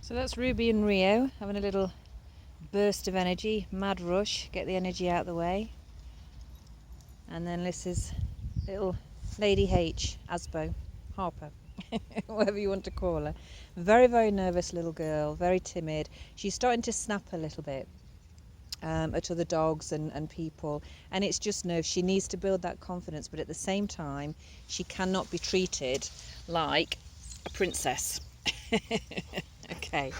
So that's Ruby and Rio having a little burst of energy, mad rush, get the energy out of the way. And then this is little Lady H, Asbo, Harper, whatever you want to call her. Very, very nervous little girl, very timid. She's starting to snap a little bit at other dogs and people, and it's just nerves. She needs to build that confidence, but at the same time, she cannot be treated like a princess. Okay.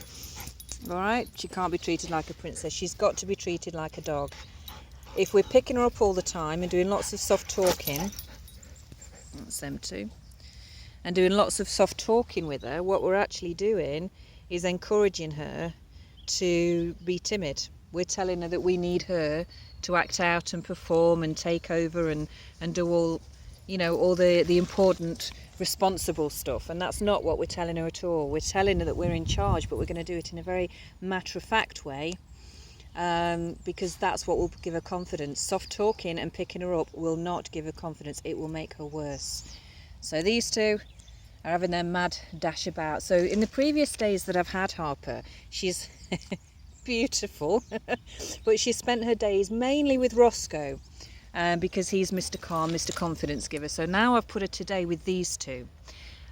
All right, she can't be treated like a princess. She's got to be treated like a dog. If we're picking her up all the time and doing lots of soft talking, that's them too, and doing lots of soft talking with her, what we're actually doing is encouraging her to be timid. We're telling her that we need her to act out and perform and take over and do all, all the important, responsible stuff. And that's not what we're telling her at all. We're telling her that we're in charge, but we're going to do it in a very matter-of-fact way, because that's what will give her confidence. Soft talking and picking her up will not give her confidence. It will make her worse. So these two are having their mad dash about. So in the previous days that I've had Harper, she's beautiful, but she spent her days mainly with Roscoe, because he's Mr. Calm, Mr. Confidence Giver. So now I've put her today with these two.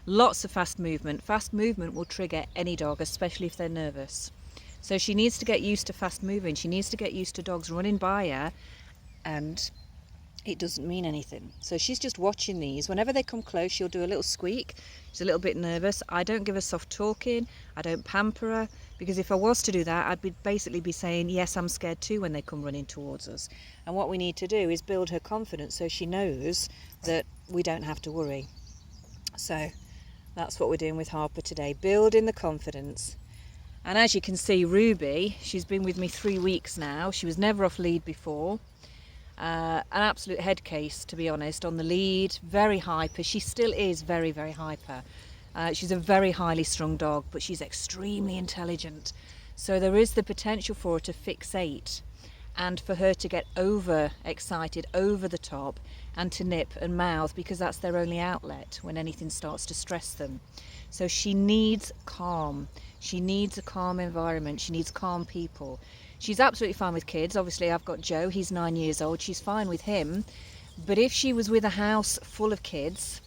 Lots of fast movement. Fast movement will trigger any dog, especially if they're nervous. So she needs to get used to fast moving. She needs to get used to dogs running by her, and it doesn't mean anything. So she's just watching these. Whenever they come close, she'll do a little squeak. She's a little bit nervous. I don't give her soft talking. I don't pamper her, because if I was to do that, I'd basically be saying, yes, I'm scared too when they come running towards us. And what we need to do is build her confidence so she knows that we don't have to worry. So that's what we're doing with Harper today, building the confidence. And as you can see, Ruby, she's been with me 3 weeks now. She was never off lead before. An absolute head case, to be honest, on the lead, very hyper. She still is very, very hyper. She's a very highly strung dog, but she's extremely intelligent. So there is the potential for her to fixate and for her to get over excited, over the top, and to nip and mouth, because that's their only outlet when anything starts to stress them. So she needs calm. She needs a calm environment. She needs calm people. She's absolutely fine with kids. Obviously, I've got Joe, he's 9 years old. She's fine with him. But if she was with a house full of kids,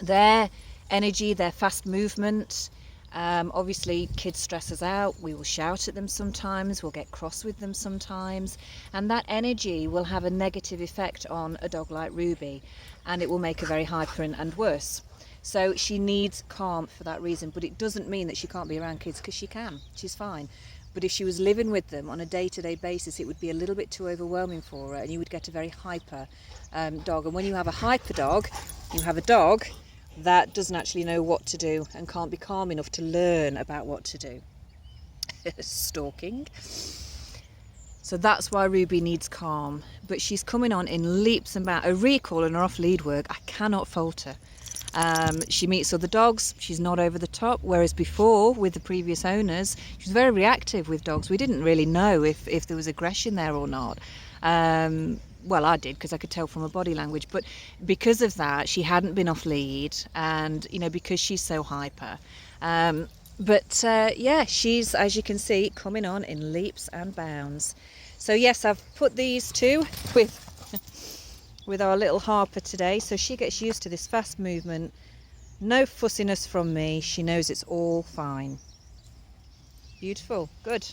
their energy, their fast movement, obviously kids stress us out. We will shout at them sometimes. We'll get cross with them sometimes. And that energy will have a negative effect on a dog like Ruby. And it will make her very hyper and worse. So she needs calm for that reason. But it doesn't mean that she can't be around kids, because she can. She's fine. But if she was living with them on a day-to-day basis, it would be a little bit too overwhelming for her, and you would get a very hyper dog. And when you have a hyper dog, you have a dog that doesn't actually know what to do and can't be calm enough to learn about what to do. Stalking. So that's why Ruby needs calm. But she's coming on in leaps and bounds. A recall and her off-lead work, I cannot fault her. She meets other dogs, she's not over the top, whereas before, with the previous owners, she was very reactive with dogs. We didn't really know if there was aggression there or not. Well, I did, because I could tell from her body language, but because of that, she hadn't been off lead, and because she's so hyper. Yeah, she's, as you can see, coming on in leaps and bounds. So yes, I've put these two with our little Harper today, so she gets used to this fast movement. No fussiness from me. She knows it's all fine. Beautiful. Good.